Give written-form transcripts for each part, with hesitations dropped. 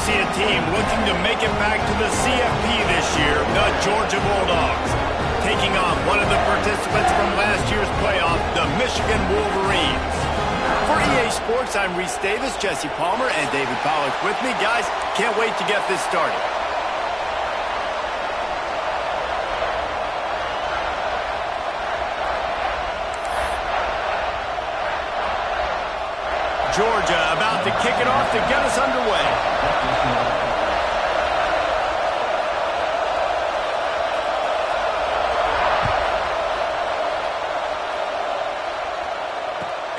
see a team looking to make it back to the CFP this year, the Georgia Bulldogs, taking on one of the participants from last year's playoff, the Michigan Wolverines. For EA Sports, I'm Reese Davis, Jesse Palmer, and David Pollack with me. Guys, can't wait to get this started. Georgia about to kick it off to get us underway.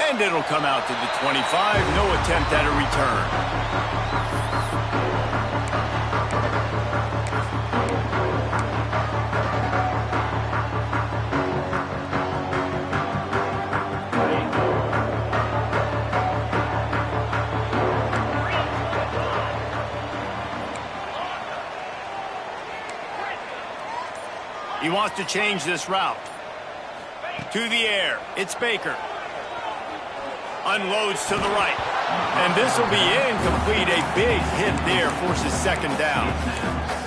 And it'll come out to the 25. No attempt at a return. He wants to change this route. To the air. It's Baker. Unloads to the right. And this will be incomplete. A big hit there forces second down.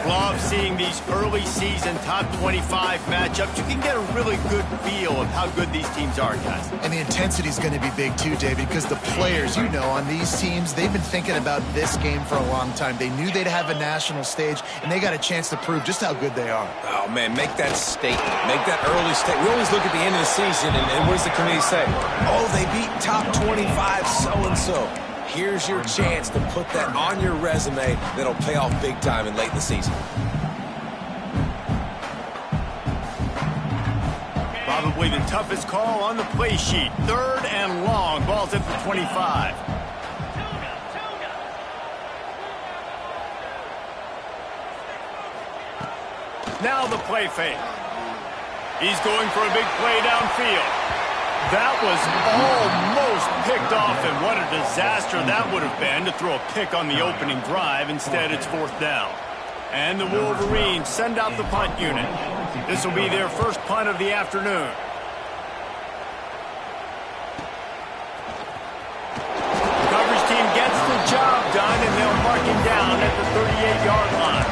Love seeing these early season top 25 matchups. You can get a really good feel of how good these teams are, guys. And the intensity is going to be big too, David, because the players, you know, on these teams, they've been thinking about this game for a long time. They knew they'd have a national stage, and they got a chance to prove just how good they are. Oh, man, make that statement. Make that early statement. We always look at the end of the season, and what does the committee say? Oh, they beat top 25 so-and-so. Here's your chance to put that on your resume that'll pay off big time in late in the season. Probably the toughest call on the play sheet. Third and long. Ball's at the 25. Now the play fake. He's going for a big play downfield. That was almost picked off, and what a disaster that would have been to throw a pick on the opening drive. Instead, it's fourth down. And the Wolverines send out the punt unit. This will be their first punt of the afternoon. The coverage team gets the job done, and they'll mark him down at the 38-yard line.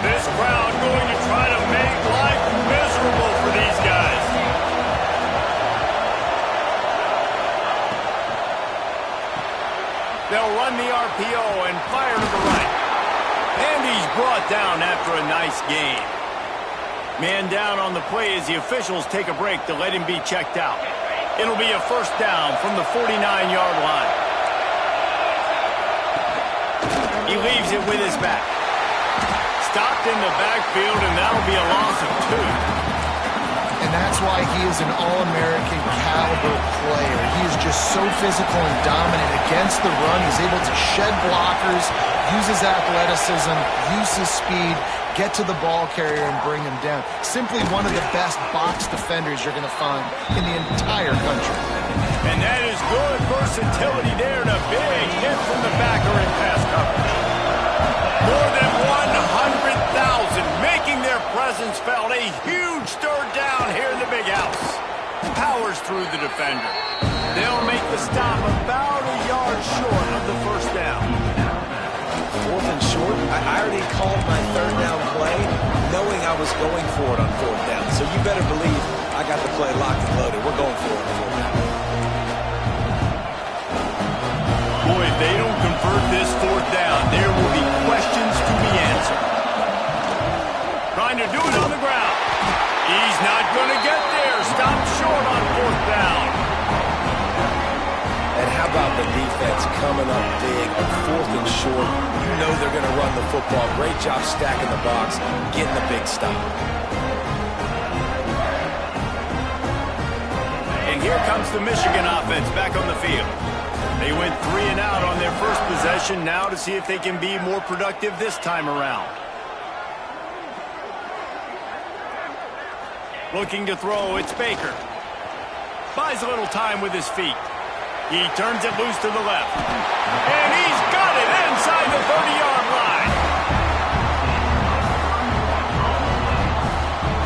This crowd going to try to make life miserable for these guys. They'll run the RPO and fire to the right. And he's brought down after a nice gain. Man down on the play as the officials take a break to let him be checked out. It'll be a first down from the 49-yard line. He leaves it with his back. Stopped in the backfield, and that'll be a loss of 2. And that's why he is an All-American caliber player. He is just so physical and dominant against the run. He's able to shed blockers, use his athleticism, use his speed, get to the ball carrier and bring him down. Simply one of the best box defenders you're going to find in the entire country. And that is good versatility there, and a big hit from the backer in pass coverage. More than 100,000 making their presence felt. A huge third down here in the big house. Powers through the defender. They'll make the stop about a yard short of the first down. Fourth and short? I already called my third down play knowing I was going for it on fourth down. So you better believe I got the play locked and loaded. We're going for it on fourth down. Boy, if they don't convert this fourth down, there will be questions to be answered. Trying to do it on the ground. He's not going to get there. Stopped short on fourth down. And how about the defense coming up big on fourth and short? You know they're going to run the football. Great job stacking the box, getting the big stop. And here comes the Michigan offense back on the field. They went 3 and out on their first possession, now to see if they can be more productive this time around. Looking to throw, it's Baker. Buys a little time with his feet. He turns it loose to the left. And he's got it inside the 30-yard line.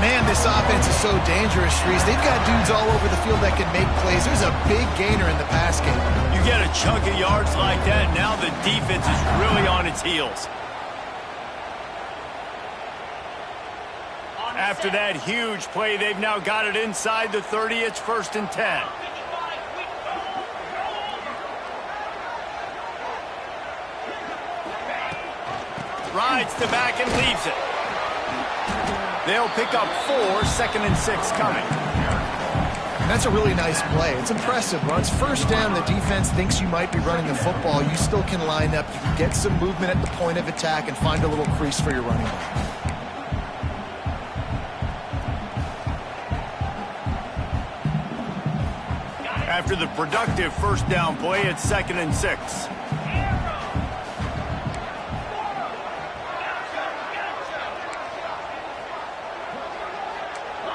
Man, this offense is so dangerous, Reese. They've got dudes all over the field that can make plays. There's a big gainer in the pass game. You get a chunk of yards like that, now the defense is really on its heels. After that huge play, they've now got it inside the 30. It's 1st and 10. Rides the back and leaves it. They'll pick up 4, 2nd and 6 coming. And that's a really nice play. It's impressive. When it's 1st down, the defense thinks you might be running the football. You still can line up. You can get some movement at the point of attack and find a little crease for your running back. After the productive 1st down play, it's 2nd and 6.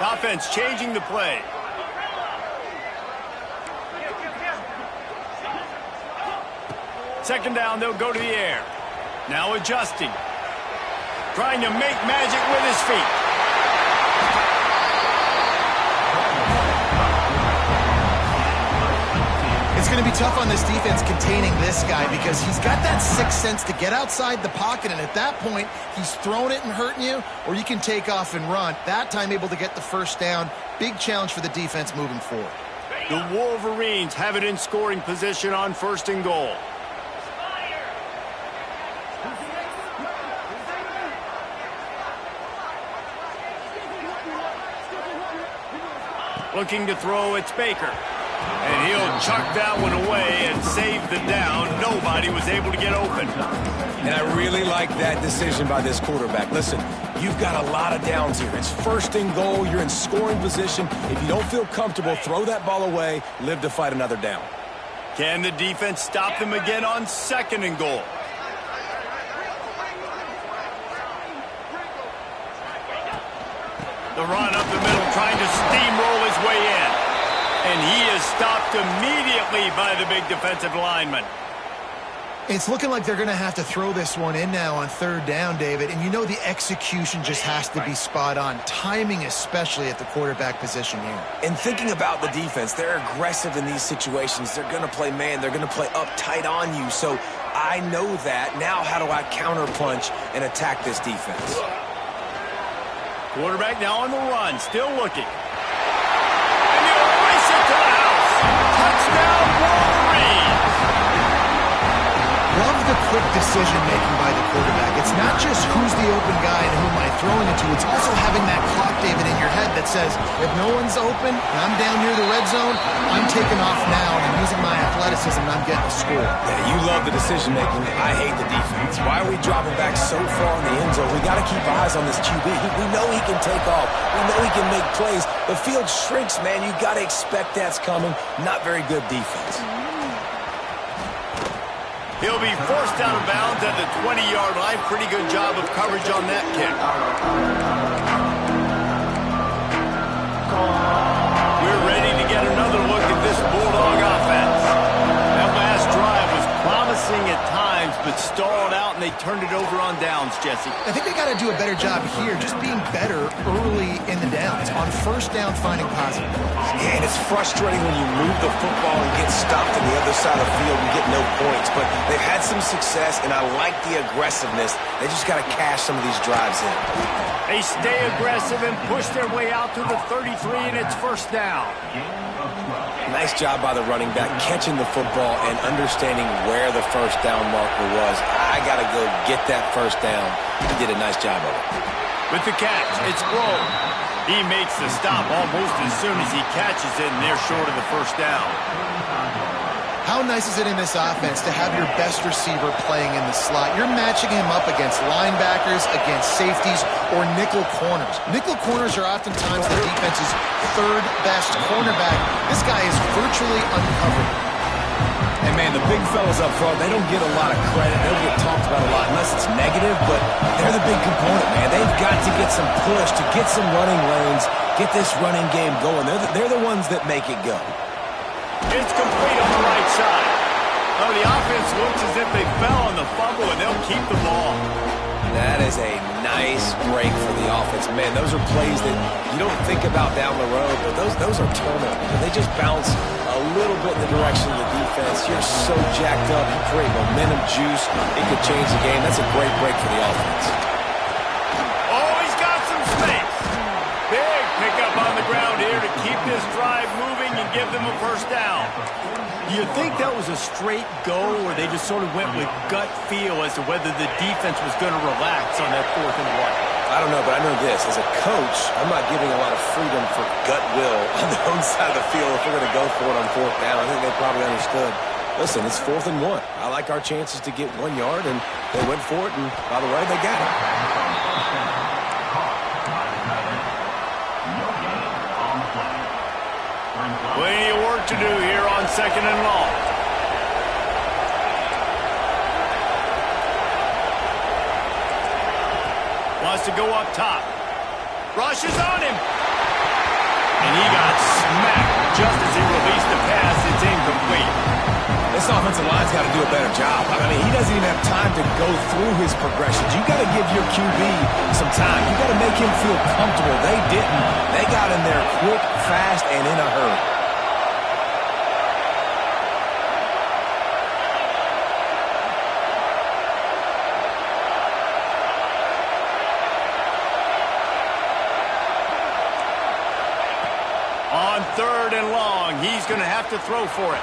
Offense changing the play. Second down, they'll go to the air. Now adjusting. Trying to make magic with his feet. It's going to be tough on this defense containing this guy because he's got that sixth sense to get outside the pocket, and at that point, he's throwing it and hurting you, or you can take off and run. That time able to get the 1st down. Big challenge for the defense moving forward. The Wolverines have it in scoring position on 1st and goal. Looking to throw, it's Baker. And he'll chuck that one away and save the down. Nobody was able to get open. And I really like that decision by this quarterback. Listen, you've got a lot of downs here. It's 1st and goal. You're in scoring position. If you don't feel comfortable, throw that ball away. Live to fight another down. Can the defense stop them again on 2nd and goal? The run up the middle, trying to steamroll his way in. And he is stopped immediately by the big defensive lineman. It's looking like they're going to have to throw this one in now on 3rd down, David. And you know the execution just has to be spot on. Timing especially at the quarterback position here. And thinking about the defense, they're aggressive in these situations. They're going to play man. They're going to play up tight on you. So I know that. Now how do I counterpunch and attack this defense? Quarterback now on the run, still looking. And he'll race it to the house. Touchdown, Wolverines! Love the quick decision-making by the quarterback. It's not just who's the open guy and who am I throwing it to. It's also having that clock, David, in your head that says, if no one's open and I'm down near the red zone, I'm taking off now and I'm using my athleticism and I'm getting a score. Yeah, you love the decision-making. I hate the defense. Why are we dropping back so far in the end zone? We got to keep eyes on this QB. We know he can take off. We know he can make plays. The field shrinks, man. You got to expect that's coming. Not very good defense. He'll be forced out of bounds at the 20-yard line. Pretty good job of coverage on that kick. We're ready to get another look at this Bulldog offense. That last drive was promising at times, but stalled out, and they turned it over on downs, Jesse. I think they got to do a better job here, just being better early in the downs. On 1st down, finding positive plays. Yeah, and it's frustrating when you move the football and get stopped on the other side of the field and get no points. But they've had some success, and I like the aggressiveness. They just got to cash some of these drives in. They stay aggressive and push their way out to the 33, and it's 1st down. Nice job by the running back, catching the football and understanding where the 1st down marker was. I got to go get that 1st down. He did a nice job of it. With the catch, it's Grove. He makes the stop almost as soon as he catches it, and they're short of the 1st down. How nice is it in this offense to have your best receiver playing in the slot? You're matching him up against linebackers, against safeties, or nickel corners. Nickel corners are oftentimes the defense's 3rd best cornerback. This guy is virtually uncovered. And, man, the big fellas up front, they don't get a lot of credit. They don't get talked about a lot unless it's negative, but they're the big component, man. They've got to get some push, to get some running lanes, get this running game going. They're the ones that make it go. It's complete on the right side. Oh, the offense looks as if they fell on the fumble, and they'll keep the ball. That is a nice break for the offense. Man, those are plays that you don't think about down the road, but those are turnovers. And they just bounce a little bit in the direction of the defense. You're so jacked up. You create momentum juice. It could change the game. That's a great break for the offense. Oh, he's got some space. Big pickup on the ground here to keep this drive moving and give them a first down. Do you think that was a straight go, or they just sort of went with gut feel as to whether the defense was going to relax on that 4th and 1? I don't know, but I know this. As a coach, I'm not giving a lot of freedom for gut will on the own side of the field if we're going to go for it on 4th down. I think they probably understood. Listen, it's 4th and 1. I like our chances to get 1 yard, and they went for it, and by the way, they got it. Plenty of work to do here on 2nd and long. Wants to go up top. Rushes on him. And he got smacked just as he released the pass. It's incomplete. This offensive line's got to do a better job. I mean, he doesn't even have time to go through his progressions. You got to give your QB some time. You got to make him feel comfortable. They didn't. They got in there quick, fast, and in a hurry. On 3rd and long, he's going to have to throw for it.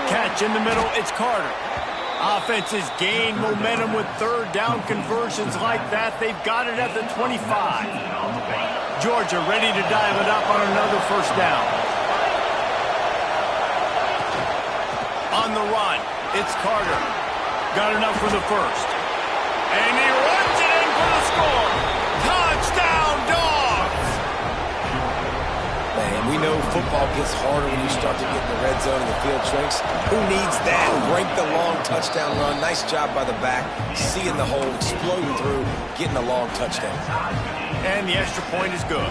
Catch in the middle, it's Carter. Offenses gain momentum with 3rd down conversions like that. They've got it at the 25. Georgia ready to dial it up on another first down. On the run, it's Carter. Got enough for the first. And he runs it in for the score. Touchdown, Dogs! Man, we know football gets harder when you start to get in the red zone and the field shrinks. Who needs that? Break the long touchdown run. Nice job by the back. Seeing the hole, exploding through, getting a long touchdown. And the extra point is good.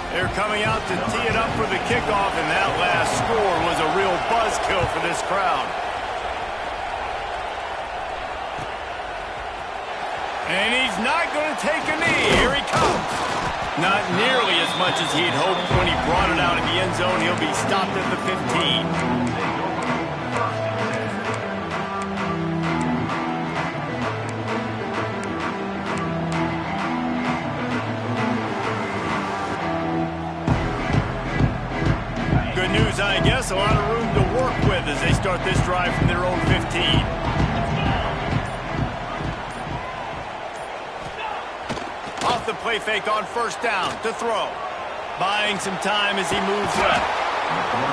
They're coming out to tee it up for the kickoff, and that last score was a real buzzkill for this crowd. And he's not going to take a knee. Here he comes. Not nearly as much as he'd hoped when he brought it out in the end zone. He'll be stopped at the 15. Good news, I guess. A lot of room to work with as they start this drive from their own 15. Off the play fake on first down to throw. Buying some time as he moves left.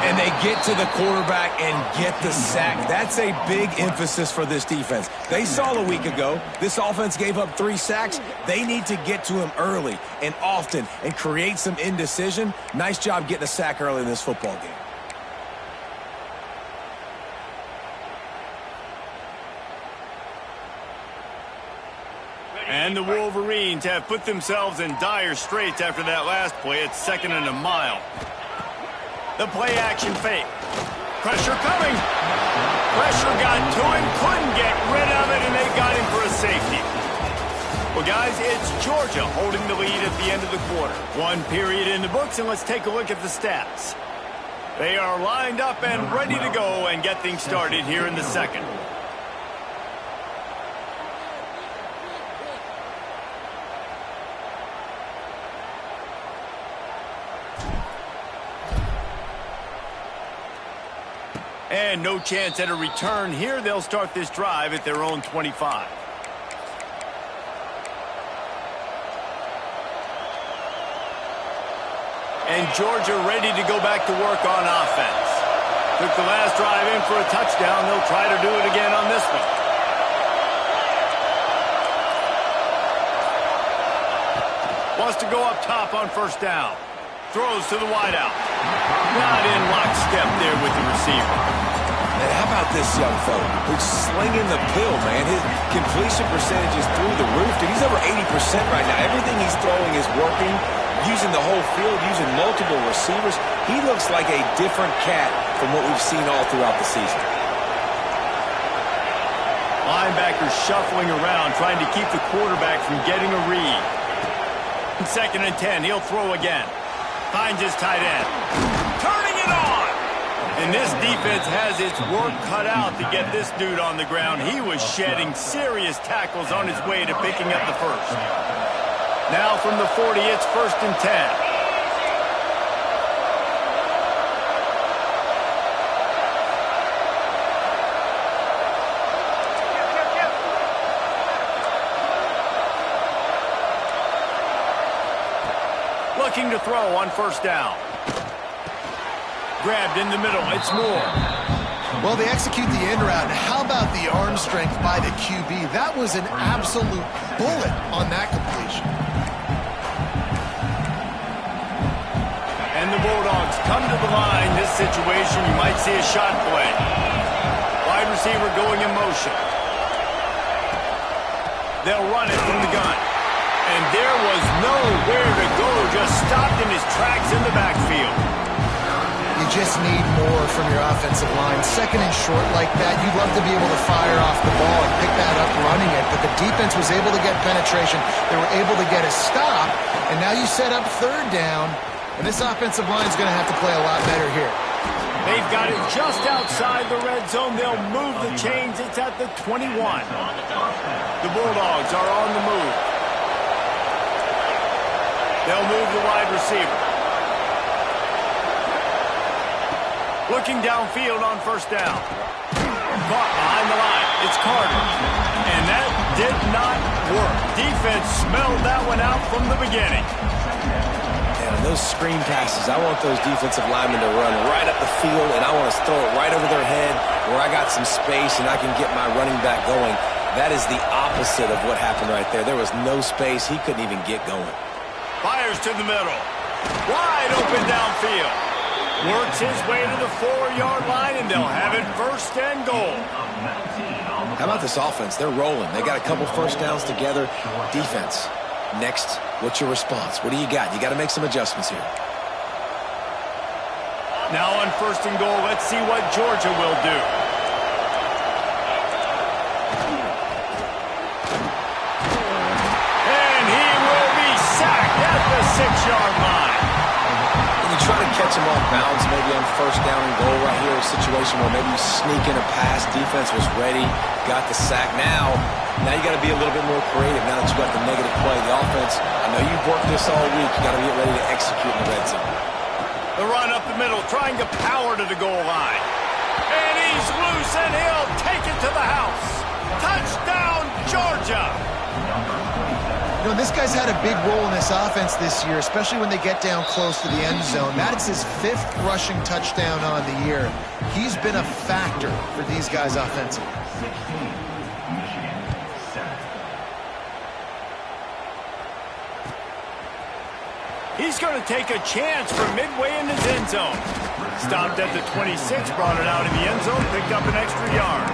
And they get to the quarterback and get the sack. That's a big emphasis for this defense. They saw a week ago, this offense gave up 3 sacks. They need to get to him early and often and create some indecision. Nice job getting a sack early in this football game. And the Wolverines have put themselves in dire straits after that last play. It's 2nd and a mile. The play action fake. Pressure coming. Pressure got to him, couldn't get rid of it, and they got him for a safety. Well, guys, it's Georgia holding the lead at the end of the quarter. 1 period in the books, and let's take a look at the stats. They are lined up and ready to go and get things started here in the second. And no chance at a return here. They'll start this drive at their own 25. And Georgia ready to go back to work on offense. Took the last drive in for a touchdown. They'll try to do it again on this one. Wants to go up top on first down. Throws to the wideout. Not in lockstep there with the receiver. And how about this young fella who's slinging the pill, man? His completion percentage is through the roof. Dude, he's over 80% right now. Everything he's throwing is working, using the whole field, using multiple receivers. He looks like a different cat from what we've seen all throughout the season. Linebacker shuffling around, trying to keep the quarterback from getting a read. 2nd and 10, he'll throw again. Finds his tight end. Turning it on! And this defense has its work cut out to get this dude on the ground. He was shedding serious tackles on his way to picking up the first. Now from the 40, it's 1st and 10. Looking to throw on 1st down. Grabbed in the middle. It's Moore. Well, they execute the end route. How about the arm strength by the QB? That was an absolute bullet on that completion. And the Bulldogs come to the line. This situation, you might see a shot play. Wide receiver going in motion. They'll run it from the gun. And there was nowhere to go. Just stopped in his tracks in the backfield. You just need more from your offensive line. 2nd and short like that, you'd love to be able to fire off the ball and pick that up running it, but the defense was able to get penetration. They were able to get a stop, and now you set up 3rd down, and this offensive line is going to have to play a lot better here. They've got it just outside the red zone. They'll move the chains. It's at the 21. The Bulldogs are on the move. They'll move the wide receiver. Looking downfield on 1st down. Caught behind the line. It's Carter. And that did not work. Defense smelled that one out from the beginning. And on those screen passes, I want those defensive linemen to run right up the field, and I want to throw it right over their head where I got some space and I can get my running back going. That is the opposite of what happened right there. There was no space. He couldn't even get going. Fires to the middle. Wide open downfield. Works his way to the 4-yard line, and they'll have it 1st and goal. How about this offense? They're rolling. They got a couple 1st downs together. Defense. Next, what's your response? What do you got? You got to make some adjustments here. Now on 1st and goal, let's see what Georgia will do. And he will be sacked at the 6-yard line. You try to catch him off balance, maybe on 1st down and goal right here, a situation where maybe you sneak in a pass, defense was ready, got the sack. Now you got to be a little bit more creative now that you got the negative play. The offense, I know you've worked this all week, you got to get ready to execute in the red zone. The run up the middle, trying to power to the goal line. And he's loose, and he'll take it to the house. Touchdown, Georgia! You know, this guy's had a big role in this offense this year, especially when they get down close to the end zone. That's his 5th rushing touchdown on the year. He's been a factor for these guys offensively. He's going to take a chance from midway in his end zone. Stopped at the 26, brought it out in the end zone, picked up an extra yard.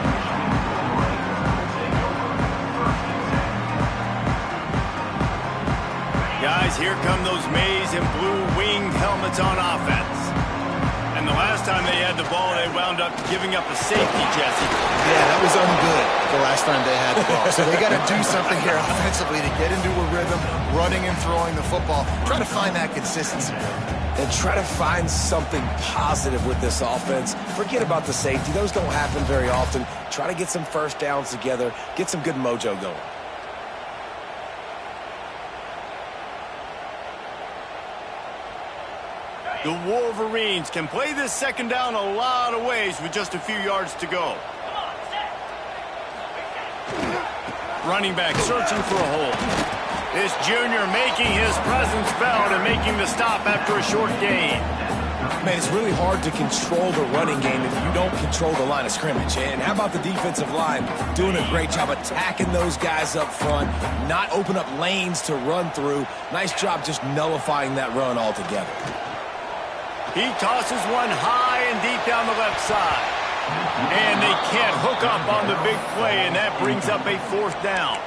Guys, here come those maize and blue winged helmets on offense. And the last time they had the ball, they wound up giving up a safety, Jesse. Yeah, that was ungood the last time they had the ball. So they got to do something here offensively to get into a rhythm, running and throwing the football. Try to find that consistency. And try to find something positive with this offense. Forget about the safety. Those don't happen very often. Try to get some 1st downs together, get some good mojo going. The Wolverines can play this 2nd down a lot of ways with just a few yards to go. Running back searching for a hole. This junior making his presence felt and making the stop after a short gain. Man, it's really hard to control the running game if you don't control the line of scrimmage. And how about the defensive line doing a great job attacking those guys up front, not open up lanes to run through. Nice job just nullifying that run altogether. He tosses one high and deep down the left side. And they can't hook up on the big play, and that brings up a 4th down.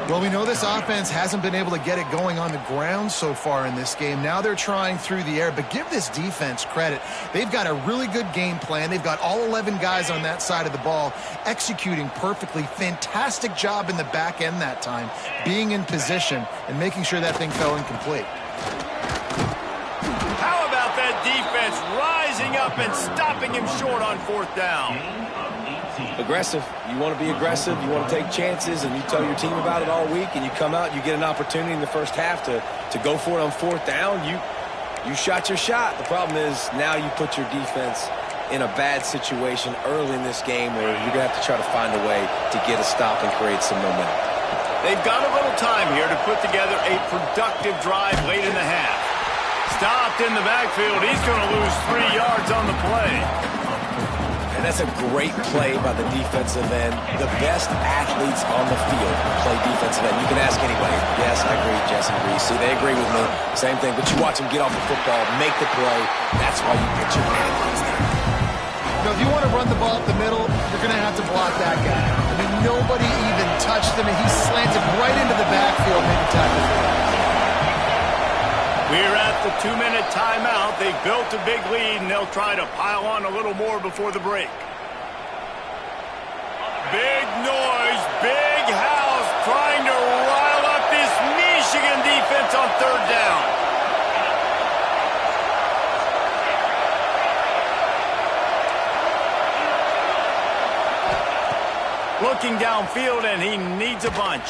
Well, we know this offense hasn't been able to get it going on the ground so far in this game. Now they're trying through the air, but give this defense credit. They've got a really good game plan. They've got all 11 guys on that side of the ball executing perfectly. Fantastic job in the back end that time, being in position and making sure that thing fell incomplete. How about that defense rising up and stopping him short on 4th down? Aggressive. You want to be aggressive. You want to take chances, and you tell your team about it all week, and you come out, you get an opportunity in the first half to go for it on 4th down. You shot your shot. The problem is now you put your defense in a bad situation early in this game where you're going to have to try to find a way to get a stop and create some momentum. They've got a little time here to put together a productive drive late in the half. Stopped in the backfield. He's going to lose 3 yards on the play. And that's a great play by the defensive end. The best athletes on the field play defensive end. You can ask anybody. Yes, I agree, Jesse Reese. See, they agree with me. Same thing. But you watch them get off the football, make the play. That's why you put your athletes there. You know, if you want to run the ball up the middle, you're going to have to block that guy. I mean, nobody even touched him, and he slanted right into the backfield, made the tackle. We're at the 2-minute timeout. They've built a big lead, and they'll try to pile on a little more before the break. Big noise, big house, trying to rile up this Michigan defense on 3rd down. Looking downfield, and he needs a bunch.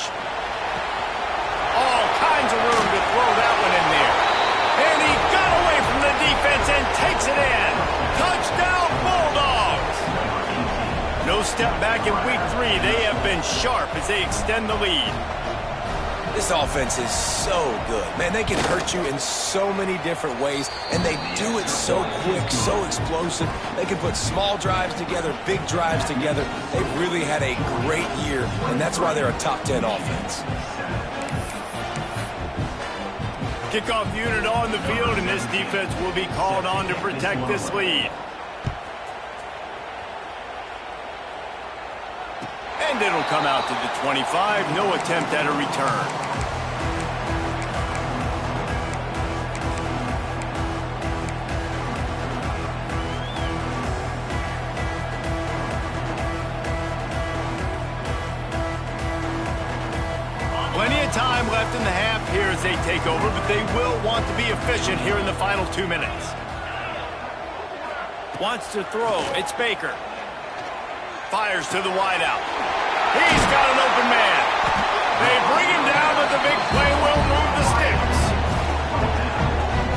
All kinds of room to throw that one in there. And he got away from the defense and takes it in. Touchdown, Bulldogs! No step back in week 3. They have been sharp as they extend the lead. This offense is so good. Man, they can hurt you in so many different ways, and they do it so quick, so explosive. They can put small drives together, big drives together. They've really had a great year, and that's why they're a top 10 offense. Kickoff unit on the field, and this defense will be called on to protect this lead. And it'll come out to the 25. No attempt at a return. Plenty of time left in the half here as they take over, but they will want to be efficient here in the final 2 minutes. Wants to throw. It's Baker. Fires to the wideout. He's got an open man. They bring him down, but the big play will move the sticks.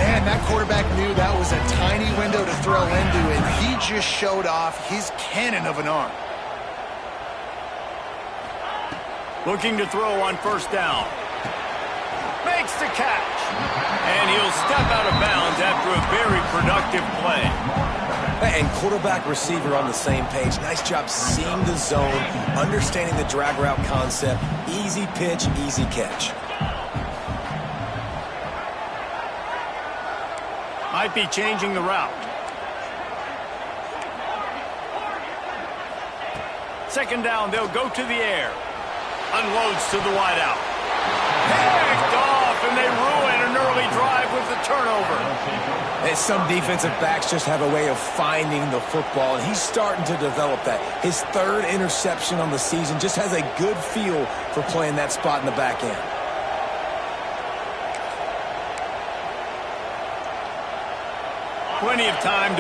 Man, that quarterback knew that was a tiny window to throw into, and he just showed off his cannon of an arm. Looking to throw on 1st down. Makes the catch. And he'll step out of bounds after a very productive play. And quarterback receiver on the same page. Nice job seeing the zone, understanding the drag route concept. Easy pitch, easy catch. Might be changing the route. 2nd down, they'll go to the air. Unloads to the wideout. Picked off, and they ruin an early drive with the turnover. And some defensive backs just have a way of finding the football, and he's starting to develop that. His 3rd interception on the season, just has a good feel for playing that spot in the back end. Plenty of time to